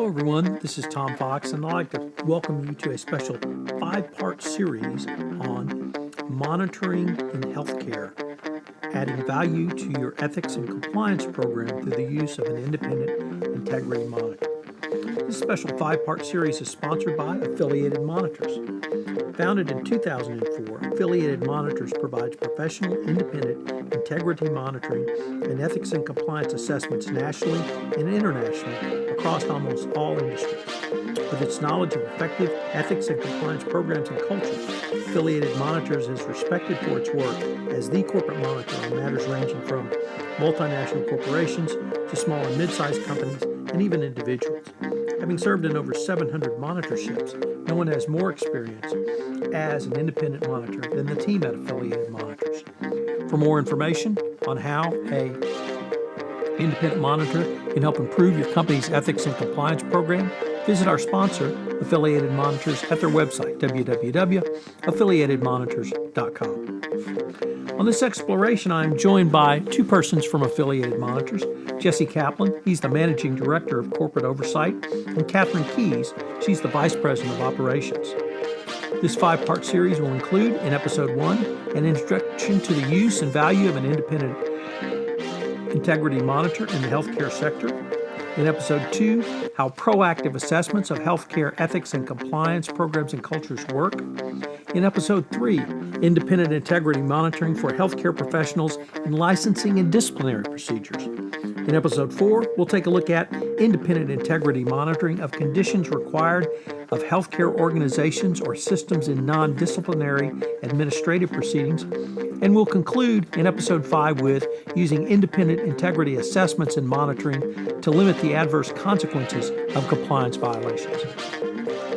Hello, everyone. This is Tom Fox, and I'd like to welcome you to a special 5-part series on monitoring in healthcare, adding value to your ethics and compliance program through the use of an independent integrity monitor. This special 5-part series is sponsored by Affiliated Monitors. Founded in 2004, Affiliated Monitors provides professional, independent integrity monitoring and ethics and compliance assessments nationally and internationally across almost all industries. With its knowledge of effective ethics and compliance programs and culture, Affiliated Monitors is respected for its work as the corporate monitor on matters ranging from multinational corporations to small and mid-sized companies and even individuals. Having served in over 700 monitorships, no one has more experience as an independent monitor than the team at Affiliated Monitors. For more information on how an independent monitor can help improve your company's ethics and compliance program, visit our sponsor, Affiliated Monitors, at their website, www.affiliatedmonitors.com. On this exploration, I am joined by two persons from Affiliated Monitors. Jesse Kaplan, he's the Managing Director of Corporate Oversight, and Catherine Keys, she's the Vice President of Operations. This 5-part series will include, in Episode 1, an introduction to the use and value of an independent integrity monitor in the healthcare sector. In Episode 2, how proactive assessments of healthcare ethics and compliance programs and cultures work. In Episode 3, independent integrity monitoring for healthcare professionals in licensing and disciplinary procedures. In Episode 4, we'll take a look at independent integrity monitoring of conditions required of healthcare organizations or systems in non-disciplinary administrative proceedings. And we'll conclude in Episode 5 with using independent integrity assessments and monitoring to limit the adverse consequences of compliance violations.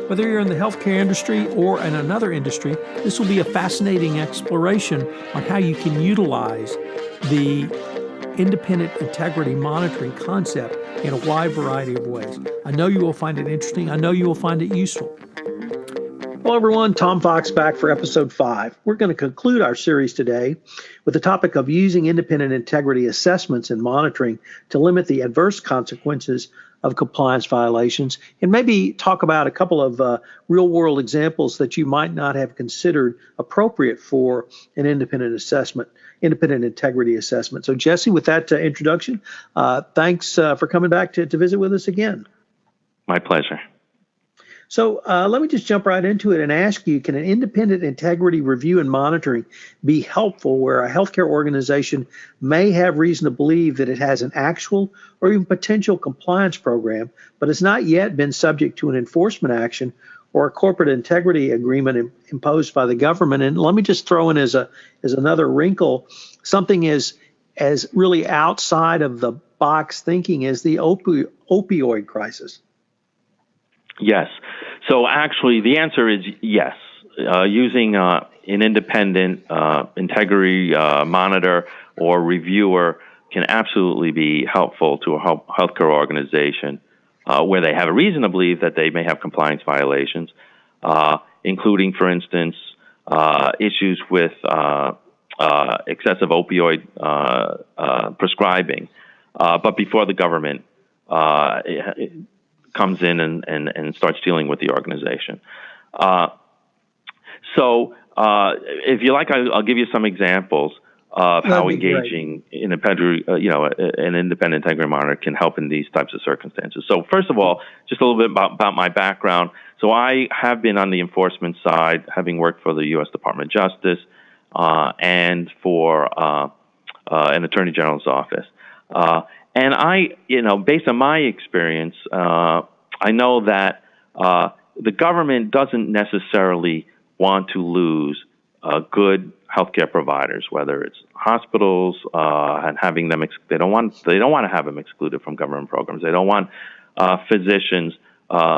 Whether you're in the healthcare industry or in another industry, this will be a fascinating exploration on how you can utilize the independent integrity monitoring concept in a wide variety of ways. I know you will find it interesting. I know you will find it useful. Hello, everyone. Tom Fox back for Episode 5. We're going to conclude our series today with the topic of using independent integrity assessments and monitoring to limit the adverse consequences of compliance violations, and maybe talk about a couple of real-world examples that you might not have considered appropriate for an independent integrity assessment. So, Jesse, with that introduction, thanks for coming back to visit with us again. My pleasure. So let me just jump right into it and ask you, can an independent integrity review and monitoring be helpful where a healthcare organization may have reason to believe that it has an actual or even potential compliance program, but has not yet been subject to an enforcement action or a corporate integrity agreement imposed by the government? And let me just throw in as another wrinkle, something as really outside of the box thinking as the opioid crisis. Yes. So actually, the answer is yes. Using an independent integrity monitor or reviewer can absolutely be helpful to a healthcare organization where they have a reason to believe that they may have compliance violations, including, for instance, issues with excessive opioid prescribing. But before the government comes in and starts dealing with the organization. So if you like, I'll give you some examples of how engaging in an independent integrity monitor can help in these types of circumstances. So first of all, just a little bit about my background. So I have been on the enforcement side, having worked for the U.S. Department of Justice and for an Attorney General's office. And based on my experience, I know that the government doesn't necessarily want to lose good healthcare providers, whether it's hospitals and having them. They don't want to have them excluded from government programs. They don't want physicians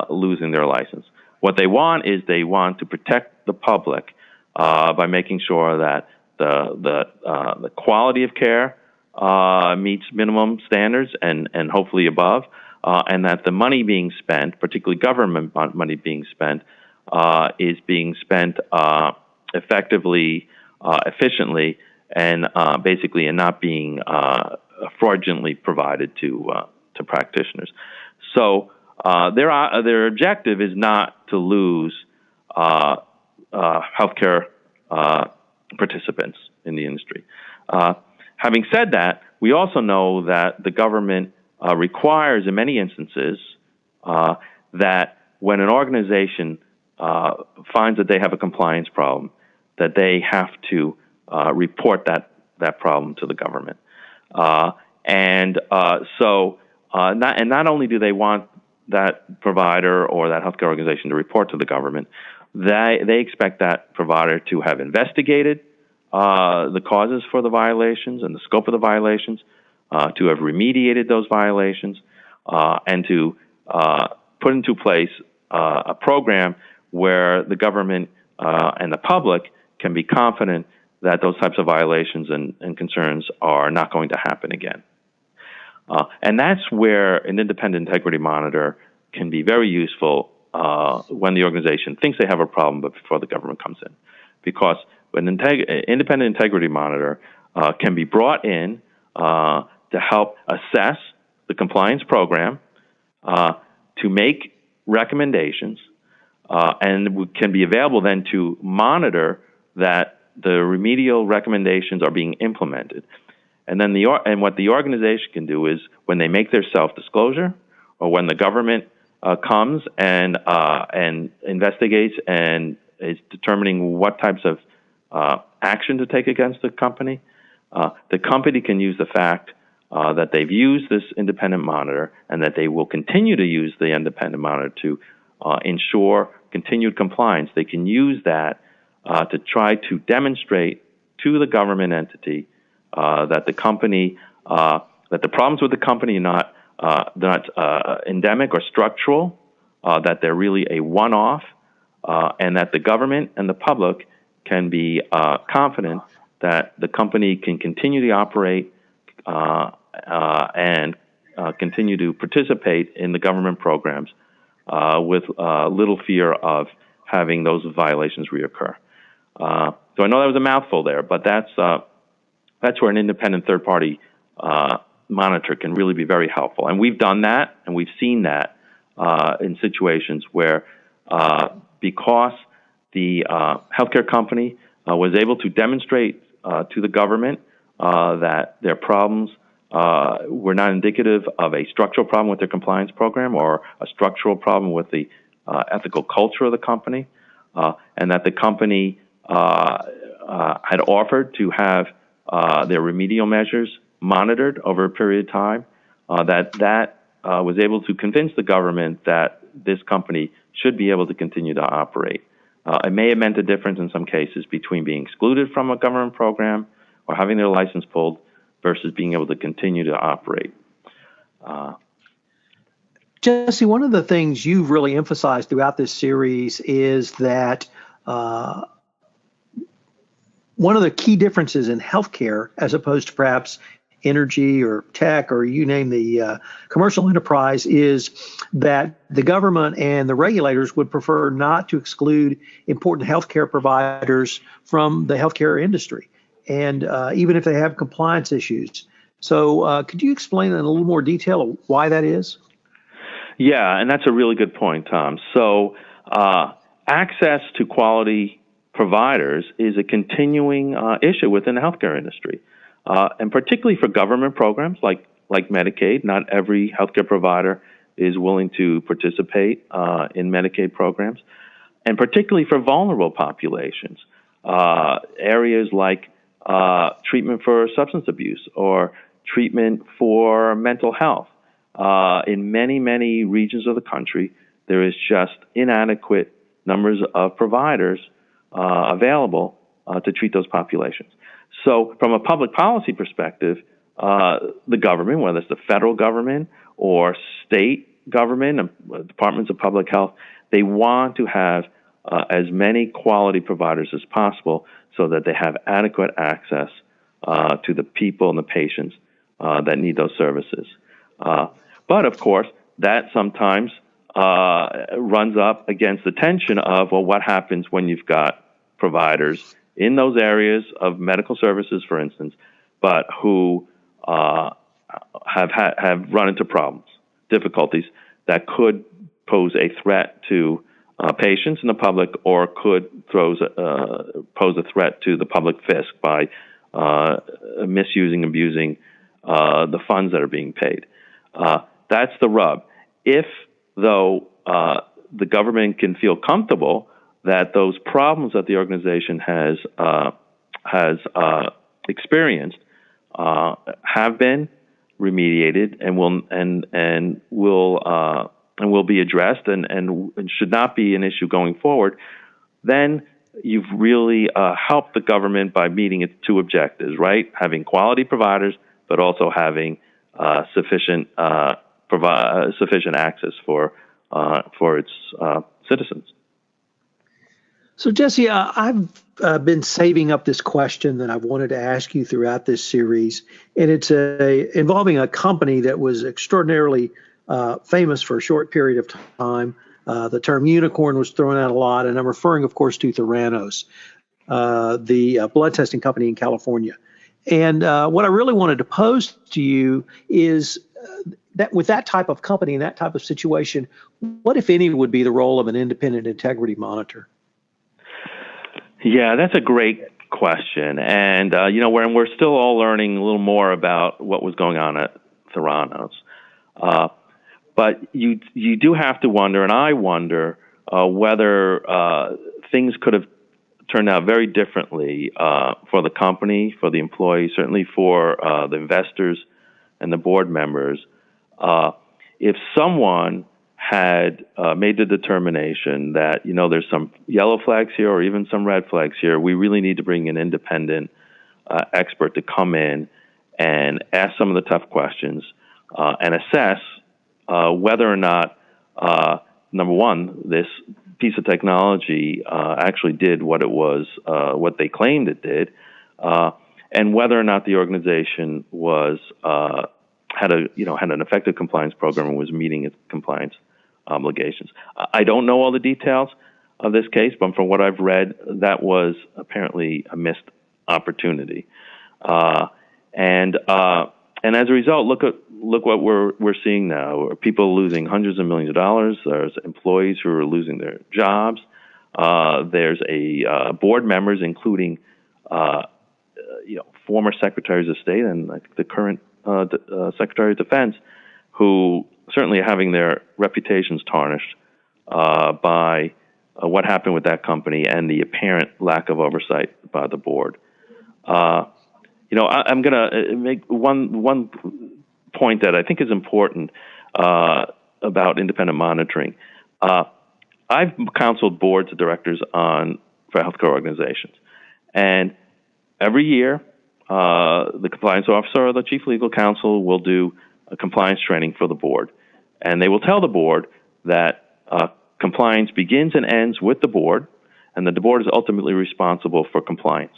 losing their license. What they want is they want to protect the public by making sure that the quality of care meets minimum standards and hopefully above, and that the money being spent, particularly government money being spent, is being spent effectively, efficiently, and basically, and not being fraudulently provided to practitioners. So their objective is not to lose healthcare participants in the industry. Having said that, we also know that the government requires, in many instances, that when an organization finds that they have a compliance problem, that they have to report that problem to the government. Not only do they want that provider or that healthcare organization to report to the government, they expect that provider to have investigated the causes for the violations and the scope of the violations, to have remediated those violations, and to put into place a program where the government and the public can be confident that those types of violations and concerns are not going to happen again. And that's where an independent integrity monitor can be very useful when the organization thinks they have a problem, but before the government comes in. Because an independent integrity monitor can be brought in to help assess the compliance program, to make recommendations, and can be available then to monitor that the remedial recommendations are being implemented. And then what the organization can do is, when they make their self-disclosure, or when the government comes and investigates and is determining what types of action to take against the company can use the fact that they've used this independent monitor, and that they will continue to use the independent monitor to ensure continued compliance. They can use that to try to demonstrate to the government entity that the company, that the problems with the company are not endemic or structural, that they're really a one-off, and that the government and the public can be confident that the company can continue to operate and continue to participate in the government programs with little fear of having those violations reoccur. So I know that was a mouthful there, but that's where an independent third-party monitor can really be very helpful. And we've done that, and we've seen that in situations where, because the healthcare company was able to demonstrate to the government that their problems were not indicative of a structural problem with their compliance program, or a structural problem with the ethical culture of the company, and that the company had offered to have their remedial measures monitored over a period of time, that was able to convince the government that this company should be able to continue to operate. It may have meant a difference in some cases between being excluded from a government program or having their license pulled versus being able to continue to operate. Jesse, one of the things you've really emphasized throughout this series is that one of the key differences in healthcare, as opposed to perhaps energy or tech or you name the commercial enterprise, is that the government and the regulators would prefer not to exclude important healthcare providers from the healthcare industry, and even if they have compliance issues. So could you explain in a little more detail why that is? Yeah, and that's a really good point, Tom. So access to quality providers is a continuing issue within the healthcare industry. And particularly for government programs like Medicaid, not every healthcare provider is willing to participate in Medicaid programs. And particularly for vulnerable populations, areas like treatment for substance abuse or treatment for mental health. In many, many regions of the country, there is just inadequate numbers of providers available to treat those populations. So from a public policy perspective, the government, whether it's the federal government or state government, departments of public health, they want to have as many quality providers as possible so that they have adequate access to the people and the patients that need those services. But of course, that sometimes runs up against the tension of, well, what happens when you've got providers in those areas of medical services, for instance, but who have run into problems, difficulties that could pose a threat to patients and the public, or could pose a threat to the public fisc by misusing, abusing the funds that are being paid. That's the rub. If, though, the government can feel comfortable that those problems that the organization has experienced have been remediated and will be addressed and should not be an issue going forward, then you've really helped the government by meeting its two objectives, right? Having quality providers, but also having sufficient access for its citizens. So, Jesse, I've been saving up this question that I've wanted to ask you throughout this series, and it's involving a company that was extraordinarily famous for a short period of time. The term unicorn was thrown out a lot, and I'm referring, of course, to Theranos, the blood testing company in California. And what I really wanted to pose to you is that with that type of company and that type of situation, what, if any, would be the role of an independent integrity monitor? Yeah, that's a great question. And, we're still all learning a little more about what was going on at Theranos. But you do have to wonder, and I wonder, whether things could have turned out very differently for the company, for the employees, certainly for the investors and the board members, if someone had made the determination that, there's some yellow flags here or even some red flags here, we really need to bring an independent expert to come in and ask some of the tough questions and assess whether or not, number one, this piece of technology actually did what it was, what they claimed it did, and whether or not the organization was had an effective compliance program and was meeting its compliance obligations. I don't know all the details of this case, but from what I've read, that was apparently a missed opportunity. And as a result, look what we're seeing now. People losing hundreds of millions of dollars. There's employees who are losing their jobs. There's board members, including former secretaries of state and the current Secretary of Defense, who certainly are having their reputations tarnished by what happened with that company and the apparent lack of oversight by the board. I'm going to make one point that I think is important about independent monitoring. I've counseled boards of directors for healthcare organizations, and every year the compliance officer or the chief legal counsel will do a compliance training for the board, and they will tell the board that compliance begins and ends with the board, and that the board is ultimately responsible for compliance.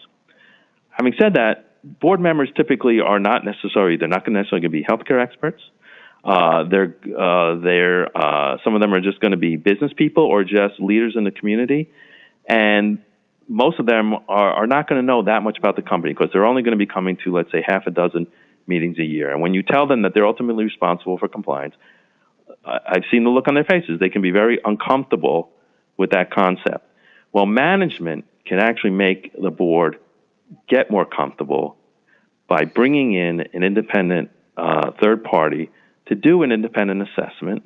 Having said that, board members typically are not necessarily going to be healthcare experts. Some of them are just going to be business people or just leaders in the community, and most of them are not going to know that much about the company because they're only going to be coming to, let's say, half a dozen meetings a year. And when you tell them that they're ultimately responsible for compliance, I've seen the look on their faces. They can be very uncomfortable with that concept. Well, management can actually make the board get more comfortable by bringing in an independent third party to do an independent assessment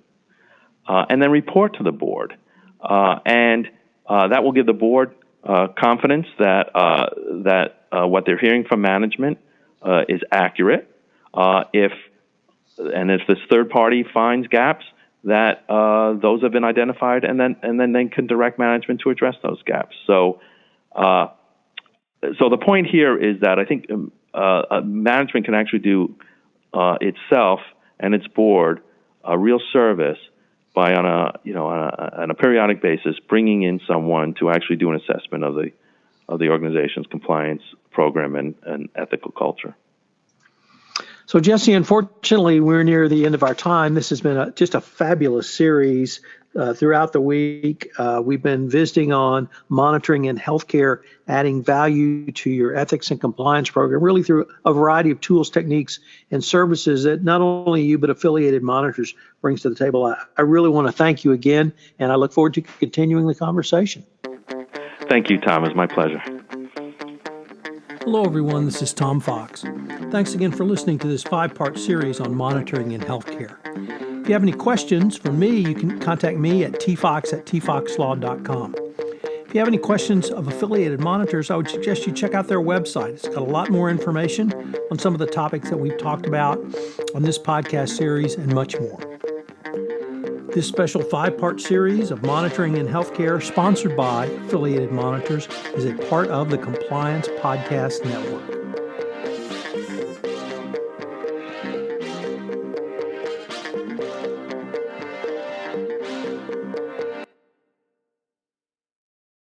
and then report to the board. And that will give the board confidence that what they're hearing from management is accurate. If this third party finds gaps, that those have been identified, and then they can direct management to address those gaps. So the point here is that I think management can actually do itself and its board a real service by on a periodic basis bringing in someone to actually do an assessment of the organization's compliance program and ethical culture. So, Jesse, unfortunately, we're near the end of our time. This has been just a fabulous series throughout the week. We've been visiting on monitoring in healthcare, adding value to your ethics and compliance program, really through a variety of tools, techniques, and services that not only you, but affiliated monitors brings to the table. I really want to thank you again, and I look forward to continuing the conversation. Thank you, Tom. It's my pleasure. Hello, everyone. This is Tom Fox. Thanks again for listening to this 5-part series on monitoring in healthcare. If you have any questions for me, you can contact me at tfox@tfoxlaw.com. If you have any questions of affiliated monitors, I would suggest you check out their website. It's got a lot more information on some of the topics that we've talked about on this podcast series and much more. This special 5-part series of monitoring in healthcare, sponsored by Affiliated Monitors, is a part of the Compliance Podcast Network.